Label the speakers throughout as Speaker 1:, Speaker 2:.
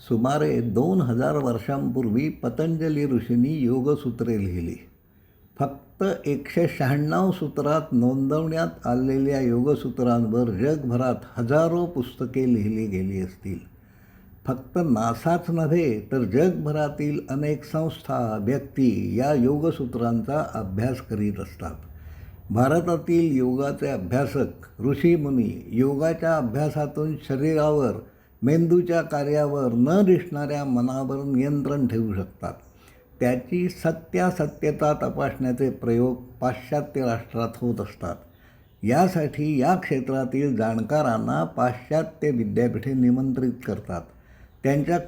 Speaker 1: सुमारे 2000 वर्षांपूर्वी पतंजली ऋषींनी योगसूत्रे लिहिली. फक्त 196 सूत्रात नोंदवण्यात आलेल्या योगसूत्रांवर जगभरात हजारो पुस्तके लिहिली गेली असतील. फक्त नासाच नव्हे तर जगभरातील अनेक संस्था, व्यक्ती या योगसूत्रांचा अभ्यास करीत असतात. भारतातील योगाचे अभ्यासक, ऋषीमुनी योगाच्या अभ्यासातून शरीरावर, मेंदूच्या कार्यावर, न दिसणाऱ्या मनावर नियंत्रण ठेवू शकतात. त्याची सत्यासत्यता तपासण्याचे प्रयोग पाश्चात्य राष्ट्रात होत असतात. यासाठी या क्षेत्रातील जाणकारांना पाश्चात्य विद्यापीठे निमंत्रित करतात. त्यांच्या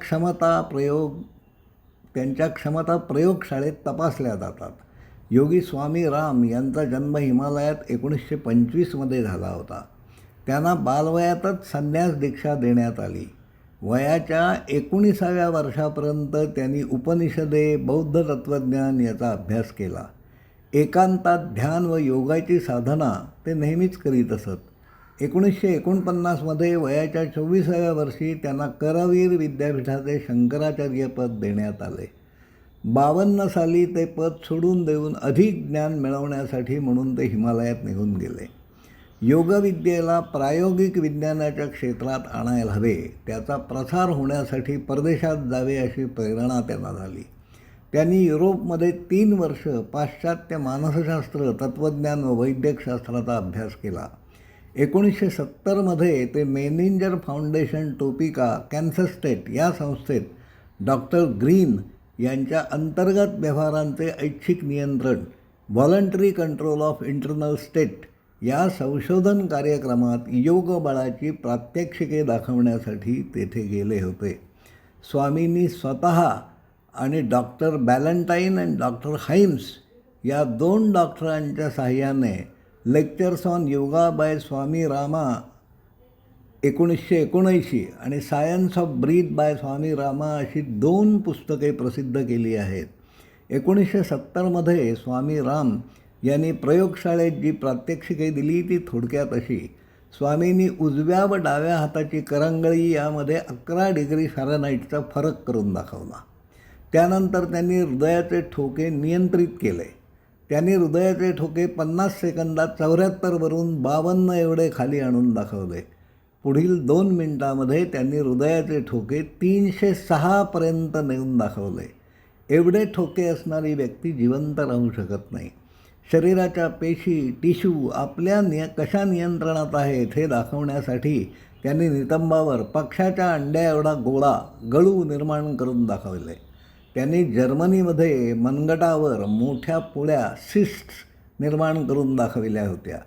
Speaker 1: क्षमता प्रयोगशाळेत तपासल्या जातात. योगी स्वामी राम यांचा जन्म हिमालयात 1925मध्ये झाला होता. त्यांना बालवयातच संन्यास दीक्षा देण्यात आली. वयाच्या 19व्या वर्षापर्यंत त्यांनी उपनिषदे, बौद्ध तत्त्वज्ञान याचा अभ्यास केला. एकांतात ध्यान व योगाची साधना ते नेहमीच करीत असत. 1949मध्ये वयाच्या 24व्या वर्षी त्यांना करवीर विद्यापीठाचे शंकराचार्य पद देण्यात आले. 52 साली ते पद सोडून देऊन अधिक ज्ञान मिळवण्यासाठी म्हणून ते हिमालयात निघून गेले. योगविद्येला प्रायोगिक विज्ञानाच्या क्षेत्रात आणायला हवे, त्याचा प्रसार होण्यासाठी परदेशात जावे अशी प्रेरणा त्यांना झाली. त्यांनी युरोपमध्ये 3 वर्ष पाश्चात्य मानसशास्त्र, तत्त्वज्ञान व वैद्यकशास्त्राचा अभ्यास केला. 1970मध्ये ते मेनिंजर फाउंडेशन टोपिका कॅन्सर या संस्थेत डॉक्टर ग्रीन यांच्या अंतर्गत व्यवहारांचे ऐच्छिक नियंत्रण, voluntary control of internal state या संशोधन कार्यक्रमात योगबळाची प्रात्यक्षिके दाखवण्यासाठी तेथे गेले होते. स्वामींनी स्वतः आणि डॉक्टर बॅलंटाईन आणि डॉक्टर हाइम्स या 2 डॉक्टरांच्या साहाय्याने लेक्चर्स ऑन योगा बाय स्वामी रामा 1979 आणि सायन्स ऑफ ब्रीथ बाय स्वामी रामा अशी 2 पुस्तके प्रसिद्ध केली आहेत. 1970मध्ये स्वामी राम यांनी प्रयोगशाळेत जी प्रात्यक्षिके दिली ती थोडक्यात अशी: स्वामींनी उजव्या व डाव्या हाताची करंगळी यामध्ये 11 डिग्री फॅरनहाईटचा फरक करून दाखवला. त्यानंतर त्यांनी हृदयाचे ठोके नियंत्रित केले. त्यांनी हृदयाचे ठोके 50 सेकंदात 74 वरून 52 एवढे खाली आणून दाखवले. पुढील 2 मिनिटांमध्ये त्यांनी हृदयाचे ठोके 306 पर्यंत नेऊन दाखवले. एवढे ठोके असणारी व्यक्ती जिवंत राहू शकत नाही. शरीराच्या पेशी, टिश्यू आपल्या कशा नियंत्रणात आहेत हे दाखवण्यासाठी त्यांनी नितंबावर पक्ष्याच्या अंड्या एवढा गोळा, गळू निर्माण करून दाखवले. त्यांनी जर्मनीमध्ये मनगटावर मोठ्या पुळ्या, सिस्ट्स निर्माण करून दाखविल्या होत्या.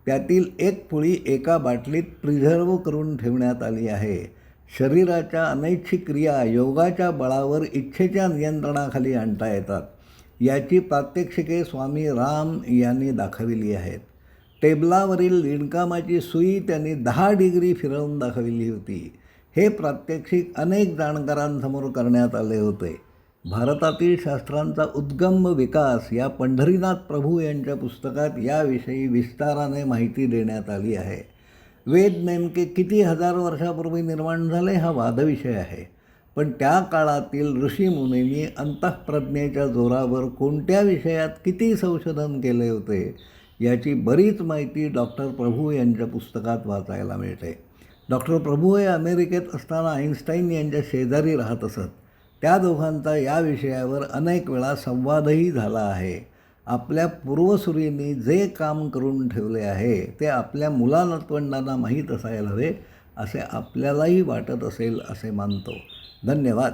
Speaker 1: त्यातील एक पुळी एका बाटलीत प्रिझर्व्ह करून ठेवण्यात आली आहे. शरीराच्या अनैच्छिक क्रिया योगाच्या बळावर इच्छेच्या नियंत्रणाखाली आणता येतात. याची प्रात्यक्षिके स्वामी राम यांनी दाखविली आहेत. टेबलावरील विणकामाची सुई त्यांनी 10 डिग्री फिरवून दाखविली होती. हे प्रात्यक्षिक अनेक जाणकारांसमोर करण्यात आले होते. भारतातील शास्त्रांचा उद्गम विकास या पंढरीनाथ प्रभू यांच्या पुस्तकात याविषयी विस्ताराने माहिती देण्यात आली आहे. वेद नेमके किती हजार वर्षापूर्वी निर्माण झाले हा वादविषय आहे. पण त्या काळातील ऋषीमुनींनी अंतःप्रज्ञेच्या जोरावर कोणत्या विषयात किती संशोधन केले होते याची बरीच माहिती डॉक्टर प्रभू यांच्या पुस्तकात वाचायला मिळते. डॉक्टर प्रभू हे अमेरिकेत असताना आईन्स्टाईन यांच्या शेजारी राहत असत. त्या दोघांचा या विषयावर अनेक वेळा संवादही झाला आहे. आपल्या पूर्वसुरींनी जे काम करून ठेवले आहे ते आपल्या मुलानातवंडांना माहीत असायला हवे असे आपल्यालाही वाटत असेल असे मानतो. धन्यवाद.